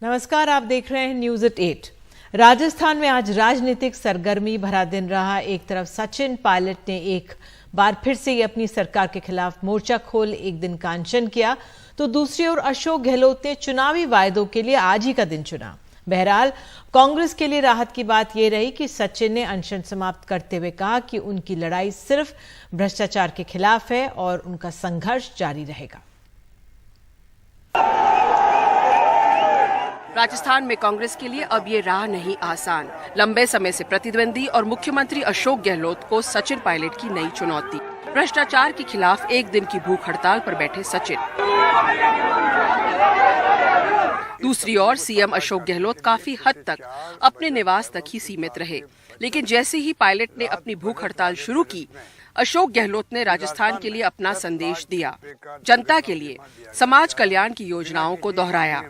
नमस्कार, आप देख रहे हैं न्यूज एट 8। राजस्थान में आज राजनीतिक सरगर्मी भरा दिन रहा। एक तरफ सचिन पायलट ने एक बार फिर से अपनी सरकार के खिलाफ मोर्चा खोल एक दिन का अनशन किया, तो दूसरी ओर अशोक गहलोत ने चुनावी वायदों के लिए आज ही का दिन चुना। बहरहाल कांग्रेस के लिए राहत की बात यह रही कि सचिन ने अनशन समाप्त करते हुए कहा कि उनकी लड़ाई सिर्फ भ्रष्टाचार के खिलाफ है और उनका संघर्ष जारी रहेगा। राजस्थान में कांग्रेस के लिए अब ये राह नहीं आसान। लंबे समय से प्रतिद्वंदी और मुख्यमंत्री अशोक गहलोत को सचिन पायलट की नई चुनौती। भ्रष्टाचार के खिलाफ एक दिन की भूख हड़ताल पर बैठे सचिन। दूसरी ओर सीएम अशोक गहलोत काफी हद तक अपने निवास तक ही सीमित रहे, लेकिन जैसे ही पायलट ने अपनी भूख हड़ताल शुरू की, अशोक गहलोत ने राजस्थान के लिए अपना संदेश दिया। जनता के लिए समाज कल्याण की योजनाओं को दोहराया।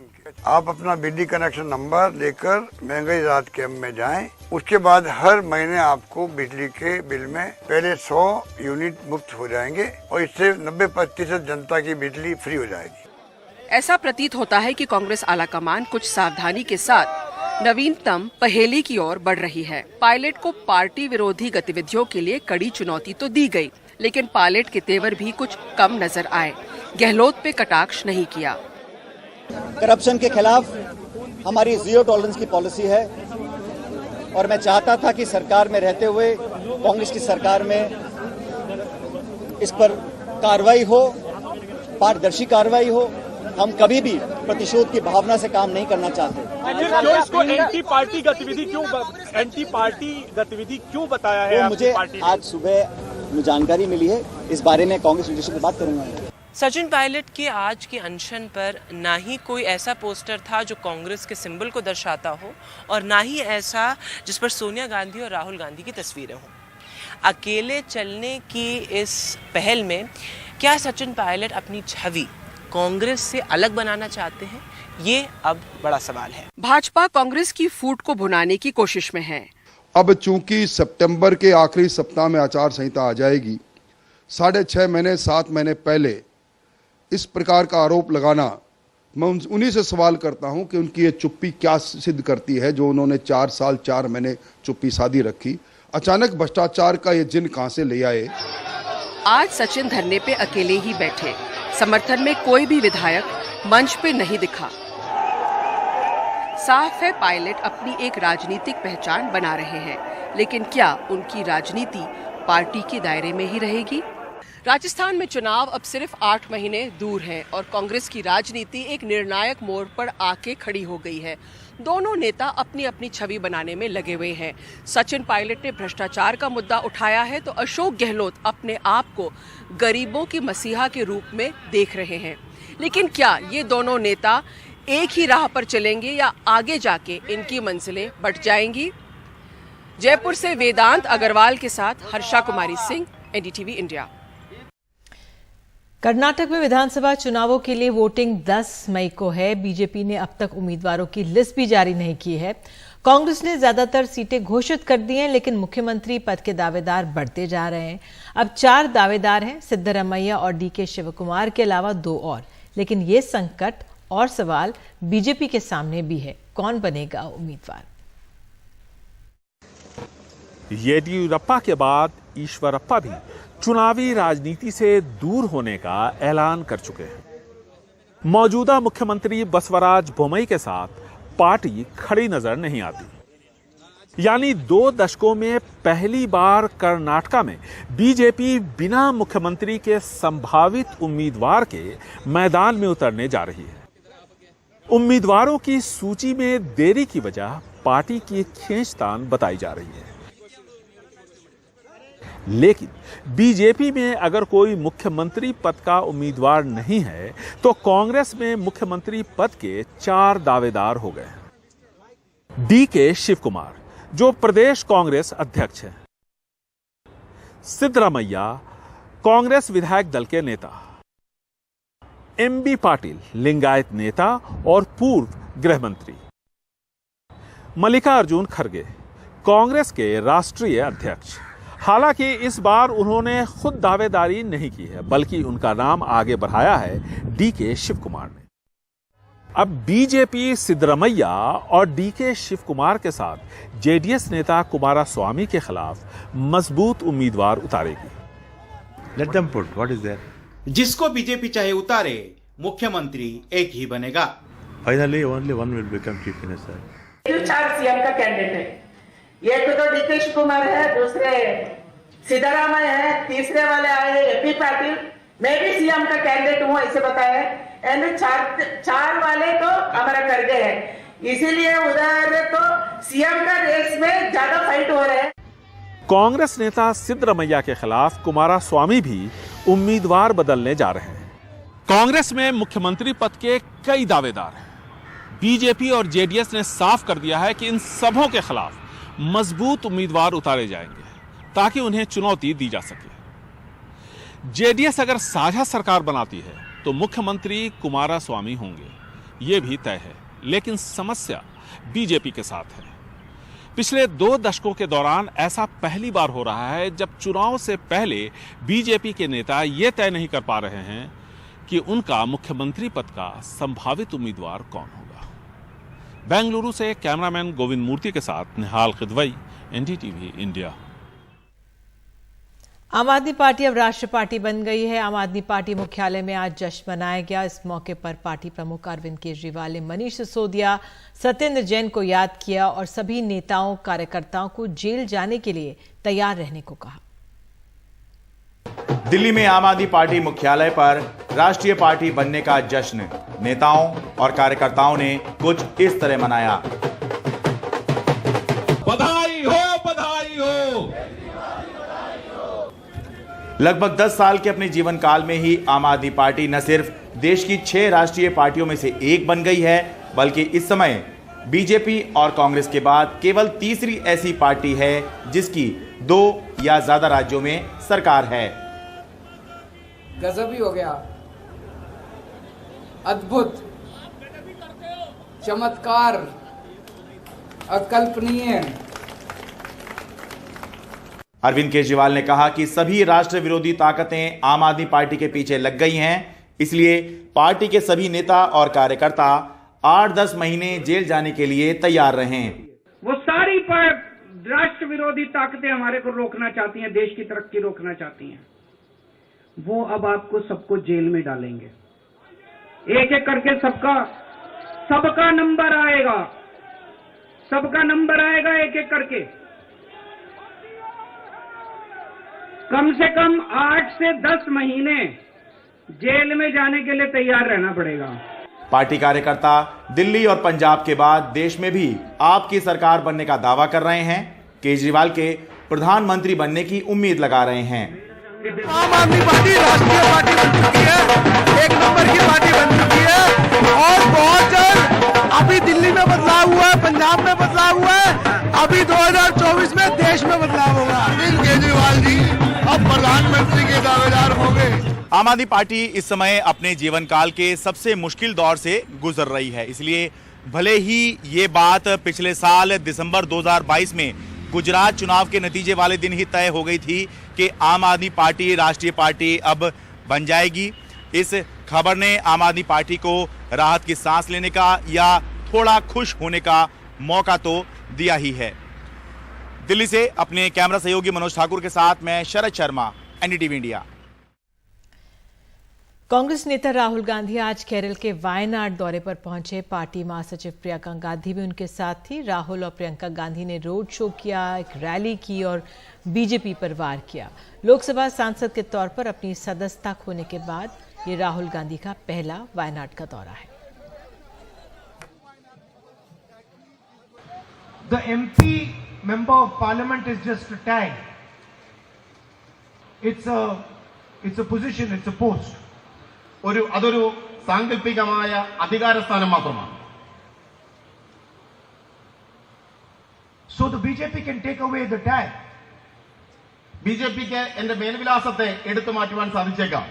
आप अपना बिजली कनेक्शन नंबर लेकर महंगाई राहत कैंप में जाएं। उसके बाद हर महीने आपको बिजली के बिल में पहले 100 यूनिट मुफ्त हो जाएंगे और इससे 90% जनता की बिजली फ्री हो जाएगी। ऐसा प्रतीत होता है कि कांग्रेस आलाकमान कुछ सावधानी के साथ नवीनतम पहेली की ओर बढ़ रही है। पायलट को पार्टी विरोधी गतिविधियों के लिए कड़ी चुनौती तो दी गई, लेकिन पायलट के तेवर भी कुछ कम नजर आए। गहलोत पे कटाक्ष नहीं किया। करप्शन के खिलाफ हमारी जीरो टॉलरेंस की पॉलिसी है और मैं चाहता था कि सरकार में रहते हुए कांग्रेस की सरकार में इस पर कार्रवाई हो, पारदर्शी कार्रवाई हो। हम कभी भी प्रतिशोध की भावना से काम नहीं करना चाहते। क्यों इसको एंटी पार्टी गतिविधि क्यों बताया है? वो मुझे आज सुबह जानकारी मिली है, इस बारे में कांग्रेस लीडरशिप से बात करूंगा। सचिन पायलट के आज के अनशन पर ना ही कोई ऐसा पोस्टर था जो कांग्रेस के सिंबल को दर्शाता हो और ना ही ऐसा जिस पर सोनिया गांधी और राहुल गांधी की तस्वीरें हों। अकेले चलने की इस पहल में क्या सचिन पायलट अपनी छवि कांग्रेस से अलग बनाना चाहते हैं? ये अब बड़ा सवाल है। भाजपा कांग्रेस की फूट को भुनाने की कोशिश में है। अब चूंकि सितंबर के आखिरी सप्ताह में आचार संहिता आ जाएगी, 6.5 महीने 7 महीने पहले इस प्रकार का आरोप लगाना, मैं उन्हीं से सवाल करता हूं कि उनकी ये चुप्पी क्या सिद्ध करती है जो उन्होंने 4 साल 4 महीने चुप्पी साधी रखी। अचानक भ्रष्टाचार का ये जिन कहां से ले आए। आज सचिन धरने पे अकेले ही बैठे। समर्थन में कोई भी विधायक मंच पे नहीं दिखा। साफ है पायलट अपनी एक राजनीतिक पहचान बना रहे हैं, लेकिन क्या उनकी राजनीति पार्टी के दायरे में ही रहेगी? राजस्थान में चुनाव अब सिर्फ 8 महीने दूर हैं और कांग्रेस की राजनीति एक निर्णायक मोड़ पर आके खड़ी हो गई है। दोनों नेता अपनी अपनी छवि बनाने में लगे हुए हैं। सचिन पायलट ने भ्रष्टाचार का मुद्दा उठाया है तो अशोक गहलोत अपने आप को गरीबों की मसीहा के रूप में देख रहे हैं। लेकिन क्या ये दोनों नेता एक ही राह पर चलेंगे या आगे जाके इनकी मंजिलें बढ़ जाएंगी? जयपुर से वेदांत अग्रवाल के साथ हर्षा कुमारी सिंह, एनडीटीवी इंडिया। कर्नाटक में विधानसभा चुनावों के लिए वोटिंग 10 मई को है। बीजेपी ने अब तक उम्मीदवारों की लिस्ट भी जारी नहीं की है। कांग्रेस ने ज्यादातर सीटें घोषित कर दी हैं, लेकिन मुख्यमंत्री पद के दावेदार बढ़ते जा रहे हैं। अब 4 दावेदार हैं, सिद्धरमैया और डीके शिवकुमार के अलावा 2 और। लेकिन ये संकट और सवाल बीजेपी के सामने भी है, कौन बनेगा उम्मीदवार? येदियुरप्पा के बाद ईश्वरप्पा भी चुनावी राजनीति से दूर होने का ऐलान कर चुके हैं। मौजूदा मुख्यमंत्री बसवराज बोम्मई के साथ पार्टी खड़ी नजर नहीं आती। यानी 2 दशकों में पहली बार कर्नाटक में बीजेपी बिना मुख्यमंत्री के संभावित उम्मीदवार के मैदान में उतरने जा रही है। उम्मीदवारों की सूची में देरी की वजह पार्टी की खींचतान बताई जा रही है। लेकिन बीजेपी में अगर कोई मुख्यमंत्री पद का उम्मीदवार नहीं है तो कांग्रेस में मुख्यमंत्री पद के 4 दावेदार हो गए हैं। डीके शिवकुमार जो प्रदेश कांग्रेस अध्यक्ष हैं, सिद्धरमैया कांग्रेस विधायक दल के नेता, एमबी पाटिल लिंगायत नेता और पूर्व गृह मंत्री, मल्लिकार्जुन खड़गे कांग्रेस के राष्ट्रीय अध्यक्ष। हालांकि इस बार उन्होंने खुद दावेदारी नहीं की है, बल्कि उनका नाम आगे बढ़ाया है डीके शिवकुमार ने। अब बीजेपी सिद्धरमैया और डीके शिव कुमार के साथ जेडीएस नेता कुमारस्वामी के खिलाफ मजबूत उम्मीदवार उतारेगी। Let them put. What is there? जिसको बीजेपी चाहे उतारे, मुख्यमंत्री एक ही बनेगा। Finally, only one will become chief minister. 4 CM का कैंडिडेट है। एक तो डीके शिव कुमार है, दूसरे सिद्धरामैया है, तीसरे वाले आए एपी पाटिल। मैं भी सीएम का कैंडिडेट हूँ ऐसे बताया। एंड चार वाले तो हमारा खड़गे है, इसीलिए उधर तो सीएम का रेस में ज्यादा फाइट हो रहा है। कांग्रेस नेता सिद्धरमैया के खिलाफ कुमारस्वामी भी उम्मीदवार बदलने जा रहे हैं। कांग्रेस में मुख्यमंत्री पद के कई दावेदार हैं। बीजेपी और जेडीएस ने साफ कर दिया है कि इन सबों के खिलाफ मजबूत उम्मीदवार उतारे जाएंगे ताकि उन्हें चुनौती दी जा सके। जेडीएस अगर साझा सरकार बनाती है तो मुख्यमंत्री कुमारस्वामी होंगे, ये भी तय है। लेकिन समस्या बीजेपी के साथ है। पिछले 2 दशकों के दौरान ऐसा पहली बार हो रहा है जब चुनाव से पहले बीजेपी के नेता ये तय नहीं कर पा रहे हैं कि उनका मुख्यमंत्री पद का संभावित उम्मीदवार कौन होगा। बेंगलुरु से कैमरामैन गोविंद मूर्ति के साथ निहाल खिदवई, एनडीटीवी इंडिया। आम आदमी पार्टी अब राष्ट्रीय पार्टी बन गई है। आम आदमी पार्टी मुख्यालय में आज जश्न मनाया गया। इस मौके पर पार्टी प्रमुख अरविंद केजरीवाल ने मनीष सिसोदिया, सत्येंद्र जैन को याद किया और सभी नेताओं कार्यकर्ताओं को जेल जाने के लिए तैयार रहने को कहा। दिल्ली में आम आदमी पार्टी मुख्यालय पर राष्ट्रीय पार्टी बनने का जश्न नेताओं और कार्यकर्ताओं ने कुछ इस तरह मनाया। बधाई हो, बधाई हो। लगभग 10 साल के अपने जीवन काल में ही आम आदमी पार्टी न सिर्फ देश की 6 राष्ट्रीय पार्टियों में से एक बन गई है, बल्कि इस समय बीजेपी और कांग्रेस के बाद केवल तीसरी ऐसी पार्टी है जिसकी 2 या ज्यादा राज्यों में सरकार है। गजब ही हो गया, अद्भुत, चमत्कार, अकल्पनीय। अरविंद केजरीवाल ने कहा कि सभी राष्ट्र विरोधी ताकतें आम आदमी पार्टी के पीछे लग गई हैं, इसलिए पार्टी के सभी नेता और कार्यकर्ता 8-10 महीने जेल जाने के लिए तैयार रहें। वो सारी राष्ट्र विरोधी ताकतें हमारे को रोकना चाहती हैं, देश की तरक्की रोकना चाहती हैं, वो अब आपको सबको जेल में डालेंगे। एक एक करके सबका नंबर आएगा, सबका नंबर आएगा एक एक करके। कम से कम 8 से 10 महीने जेल में जाने के लिए तैयार रहना पड़ेगा। पार्टी कार्यकर्ता दिल्ली और पंजाब के बाद देश में भी आपकी सरकार बनने का दावा कर रहे हैं। केजरीवाल के प्रधानमंत्री बनने की उम्मीद लगा रहे हैं। आम आदमी पार्टी राष्ट्रीय पार्टी बन चुकी है, 1 नंबर की पार्टी बन चुकी है और बहुत जल्द अभी दिल्ली में बदलाव हुआ है, पंजाब में बदलाव हुआ है, अभी 2024 में देश में बदलाव होगा। अरविंद केजरीवाल जी अब प्रधानमंत्री के दावेदार होंगे। आम आदमी पार्टी इस समय अपने जीवन काल के सबसे मुश्किल दौर से गुजर रही है, इसलिए भले ही ये बात पिछले साल दिसंबर 2022 में गुजरात चुनाव के नतीजे वाले दिन ही तय हो गई थी कि आम आदमी पार्टी राष्ट्रीय पार्टी अब बन जाएगी। इस खबर ने आम आदमी पार्टी को राहत की सांस लेने का या थोड़ा खुश होने का मौका तो दिया ही है। दिल्ली से अपने कैमरा सहयोगी मनोज ठाकुर के साथ मैं शरद शर्मा, एनडीटीवी इंडिया। कांग्रेस नेता राहुल गांधी आज केरल के वायनाड दौरे पर पहुंचे। पार्टी महासचिव प्रियंका गांधी भी उनके साथ थी। राहुल और प्रियंका गांधी ने रोड शो किया, एक रैली की और बीजेपी पर वार किया। लोकसभा सांसद के तौर पर अपनी सदस्यता खोने के बाद ये राहुल गांधी का पहला वायनाड का दौरा है। The MP member of parliament is just a tag. It's a position, it's a post. അതൊരു സാങ്കല്പികമായ അധികാരസ്ഥാനം മാത്രമാണ്. So the BJP can take away the tag. ബിജെപിക്ക് എന്റെ മേൽവിലാസത്തെ എടുത്തു മാറ്റുവാൻ സാധിച്ചേക്കാം.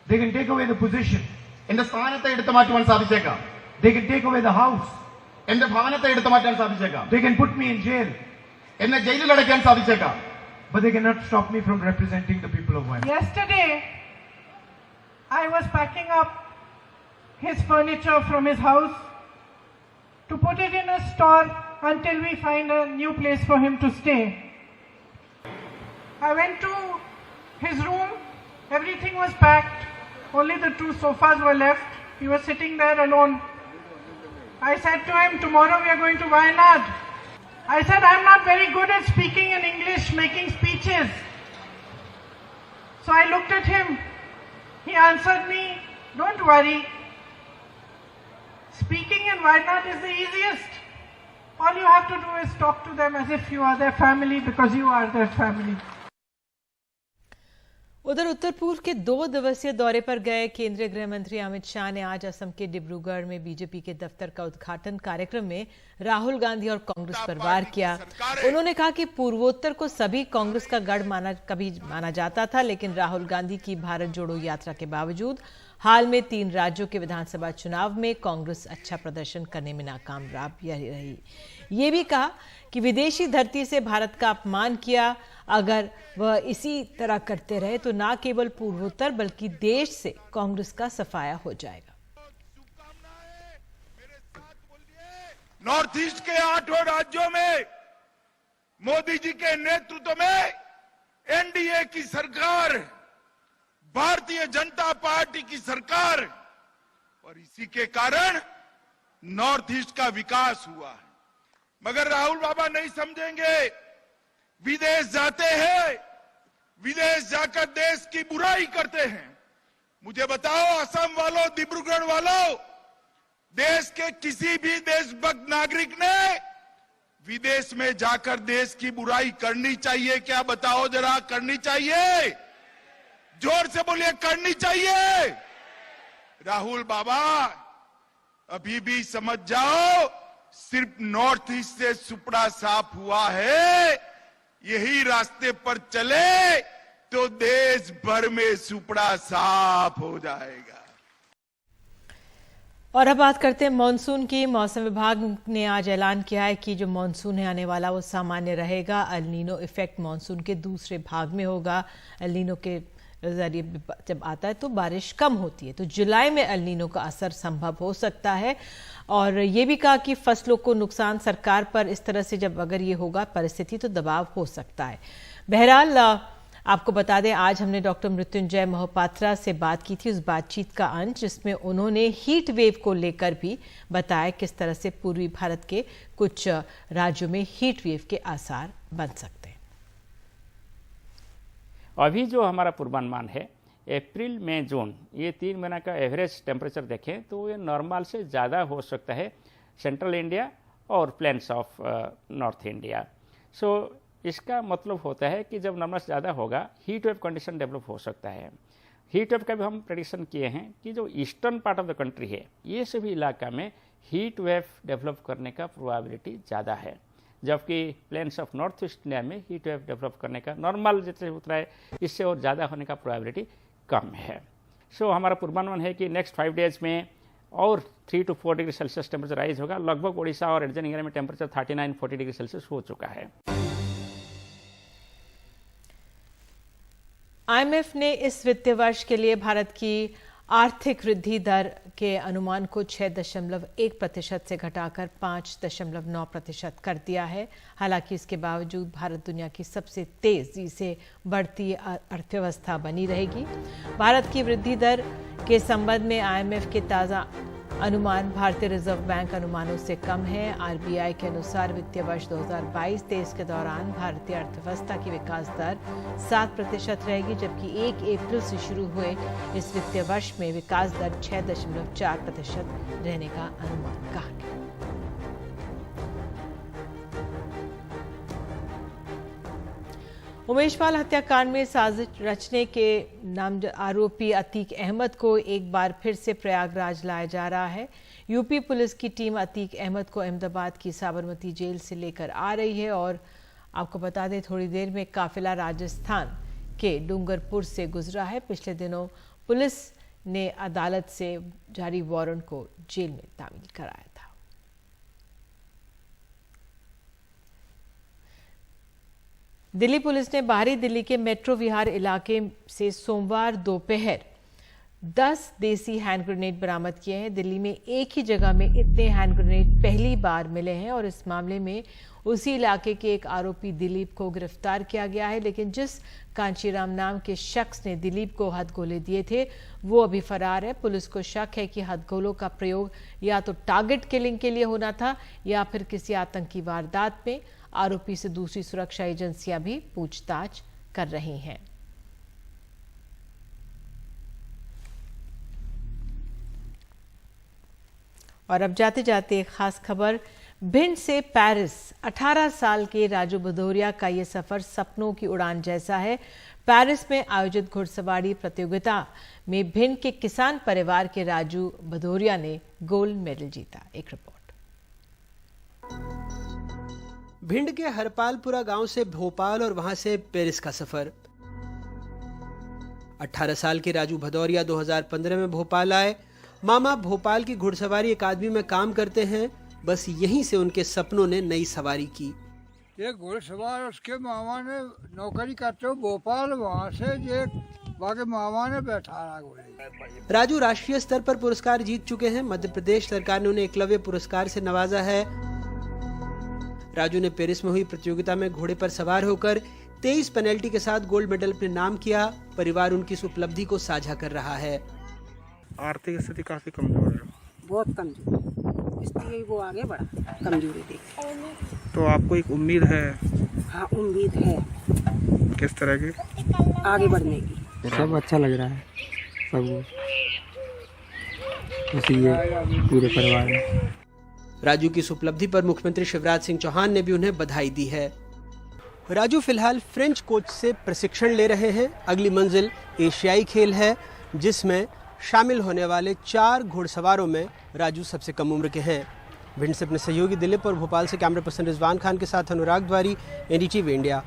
They can take away the position. എന്റെ സ്ഥാനത്തെ എടുത്തു മാറ്റുവാൻ സാധിച്ചേക്കാം. They can take away the house. എന്റെ ഭവനത്തെ എടുത്തു മാറ്റാൻ സാധിച്ചേക്കാം. They can put me in jail. എന്നെ ജയിലിൽ അടയ്ക്കാൻ സാധിച്ചേക്കാം. But they cannot stop me from representing the people of Wayanad. Yesterday, I was packing up his furniture from his house to put it in a store until we find a new place for him to stay. I went to his room, everything was packed, only the 2 sofas were left. He was sitting there alone. I said to him, tomorrow we are going to Wayanad. I said, I'm not very good at speaking in English, making speeches. So I looked at him. He answered me, don't worry. Speaking in Wayanad is the easiest. All you have to do is talk to them as if you are their family, because you are their family. उधर उत्तर पूर्व के 2 दिवसीय दौरे पर गए केंद्रीय गृह मंत्री अमित शाह ने आज असम के डिब्रूगढ़ में बीजेपी के दफ्तर का उद्घाटन कार्यक्रम में राहुल गांधी और कांग्रेस पर वार किया। उन्होंने कहा कि पूर्वोत्तर को सभी कांग्रेस का गढ़ माना जाता था, लेकिन राहुल गांधी की भारत जोड़ो यात्रा के बावजूद हाल में 3 राज्यों के विधानसभा चुनाव में कांग्रेस अच्छा प्रदर्शन करने में नाकाम रही। ये भी कहा कि विदेशी धरती से भारत का अपमान किया। अगर वह इसी तरह करते रहे तो न केवल पूर्वोत्तर बल्कि देश से कांग्रेस का सफाया हो जाएगा। नॉर्थ ईस्ट के 8 राज्यों में मोदी जी के नेतृत्व में एनडीए की सरकार, भारतीय जनता पार्टी की सरकार, और इसी के कारण नॉर्थ ईस्ट का विकास हुआ है। मगर राहुल बाबा नहीं समझेंगे। विदेश जाते हैं, विदेश जाकर देश की बुराई करते हैं। मुझे बताओ असम वालों, डिब्रूगढ़ वालों, देश के किसी भी देशभक्त नागरिक ने विदेश में जाकर देश की बुराई करनी चाहिए क्या? बताओ जरा, करनी चाहिए? जोर से बोलिए, करनी चाहिए? राहुल बाबा अभी भी समझ जाओ, सिर्फ नॉर्थ ईस्ट से सुपड़ा साफ हुआ है। यही रास्ते पर चले तो देश भर में सुपड़ा साफ हो जाएगा। और अब बात करते हैं मॉनसून की। मौसम विभाग ने आज ऐलान किया है कि जो मॉनसून है आने वाला वो सामान्य रहेगा। एल नीनो इफेक्ट मॉनसून के दूसरे भाग में होगा। एल नीनो के जरिए जब आता है तो बारिश कम होती है, तो जुलाई में एल नीनो का असर संभव हो सकता है। और ये भी कहा कि फसलों को नुकसान सरकार पर इस तरह से जब अगर ये होगा परिस्थिति तो दबाव हो सकता है। बहरहाल आपको बता दें, आज हमने डॉक्टर मृत्युंजय मोहपात्रा से बात की थी, उस बातचीत का अंश जिसमें उन्होंने हीट वेव को लेकर भी बताया किस तरह से पूर्वी भारत के कुछ राज्यों में हीट वेव के आसार बन सकते हैं। अभी जो हमारा पूर्वानुमान है अप्रैल मई जून, ये 3 महीना का एवरेज टेम्परेचर देखें तो ये नॉर्मल से ज़्यादा हो सकता है सेंट्रल इंडिया और प्लेन्स ऑफ नॉर्थ इंडिया। सो इसका मतलब होता है कि जब नॉर्मल से ज़्यादा होगा हीट वेव कंडीशन डेवलप हो सकता है। हीट वेव का भी हम प्रेडिक्शन किए हैं कि जो eastern part of the country है ये सभी इलाका में हीट वेव डेवलप करने का प्रोबेबिलिटी ज़्यादा है, जबकि plains of north east India में हीट वेव डेवलप करने का नॉर्मल जितने उतरा है इससे और ज़्यादा होने का प्रोबेबिलिटी कम है। सो हमारा पूर्वानुमान है कि नेक्स्ट 5 डेज में और 3 to 4 degree Celsius temperature rise होगा। लगभग उड़ीसा और एडजन एरिया में टेम्परेचर 39-40 डिग्री सेल्सियस हो चुका है। आईएमएफ ने इस वित्तीय वर्ष के लिए भारत की आर्थिक वृद्धि दर के अनुमान को 6.1% से घटाकर 5.9% कर दिया है। हालांकि इसके बावजूद भारत दुनिया की सबसे तेजी से बढ़ती अर्थव्यवस्था बनी रहेगी। भारत की वृद्धि दर के संबंध में आईएमएफ के ताज़ा अनुमान भारतीय रिजर्व बैंक अनुमानों से कम है। आरबीआई के अनुसार वित्तीय वर्ष 2022-23 के दौरान भारतीय अर्थव्यवस्था की विकास दर 7% रहेगी, जबकि 1 अप्रैल से शुरू हुए इस वित्तीय वर्ष में विकास दर 6.4% रहने का अनुमान कहा गया। उमेश पाल हत्याकांड में साजिश रचने के नाम आरोपी अतीक अहमद को एक बार फिर से प्रयागराज लाया जा रहा है। यूपी पुलिस की टीम अतीक अहमद को अहमदाबाद की साबरमती जेल से लेकर आ रही है। और आपको बता दें, थोड़ी देर में काफिला राजस्थान के डूंगरपुर से गुजरा है। पिछले दिनों पुलिस ने अदालत से जारी वारंट को जेल में तामील कराया था। दिल्ली पुलिस ने बाहरी दिल्ली के मेट्रो विहार इलाके से सोमवार दोपहर 10 देसी हैंड ग्रेनेड बरामद किए हैं। दिल्ली में एक ही जगह में इतने हैंड ग्रेनेड पहली बार मिले हैं और इस मामले में उसी इलाके के एक आरोपी दिलीप को गिरफ्तार किया गया है, लेकिन जिस कांचीराम नाम के शख्स ने दिलीप को हथगोले दिए थे वो अभी फरार है। पुलिस को शक है कि हथगोलों का प्रयोग या तो टारगेट किलिंग के लिए होना था या फिर किसी आतंकी वारदात में। आरोपी से दूसरी सुरक्षा एजेंसियां भी पूछताछ कर रही हैं। और अब जाते जाते एक खास खबर, भिंड से पेरिस 18 साल के राजू भदौरिया का ये सफर सपनों की उड़ान जैसा है। पेरिस में आयोजित घुड़सवारी प्रतियोगिता में भिंड के किसान परिवार के राजू भदौरिया ने गोल्ड मेडल जीता। एक रिपोर्ट। भिंड के हरपालपुरा गांव से भोपाल और वहां से पेरिस का सफर। 18 साल के राजू भदौरिया 2015 में भोपाल आए। मामा भोपाल की घुड़सवारी अकादमी में काम करते हैं। बस यहीं से उनके सपनों ने नई सवारी की। ये घुड़सवार उसके मामा ने नौकरी करते हो भोपाल, वहाँ से ये बाकी मामा ने बैठा घोड़े। राजू राष्ट्रीय स्तर पर पुरस्कार जीत चुके हैं। मध्य प्रदेश सरकार ने उन्हें एकलव्य पुरस्कार से नवाजा है। राजू ने पेरिस में हुई प्रतियोगिता में घोड़े पर सवार होकर 23 पेनल्टी के साथ गोल्ड मेडल अपने नाम किया। परिवार उनकी इस उपलब्धि को साझा कर रहा है। आर्थिक स्थिति काफी कमजोर है, बहुत कमजोर, इसलिए वो आगे बढ़ा, कमजोरी देख। तो आपको एक उम्मीद है? हाँ, उम्मीद है। किस तरह की? आगे बढ़ने की। सब अच्छा लग रहा है, सब खुशी है पूरे परिवार में। राजू की इस उपलब्धि पर मुख्यमंत्री शिवराज सिंह चौहान ने भी उन्हें बधाई दी है। राजू फिलहाल फ्रेंच कोच से प्रशिक्षण ले रहे हैं। अगली मंजिल एशियाई खेल है, जिसमें शामिल होने वाले 4 घुड़सवारों में राजू सबसे कम उम्र के हैं। भिंड से अपने सहयोगी दिलीप और भोपाल से कैमरा पर्सन रिजवान खान के साथ अनुराग द्वारी, NDTV इंडिया।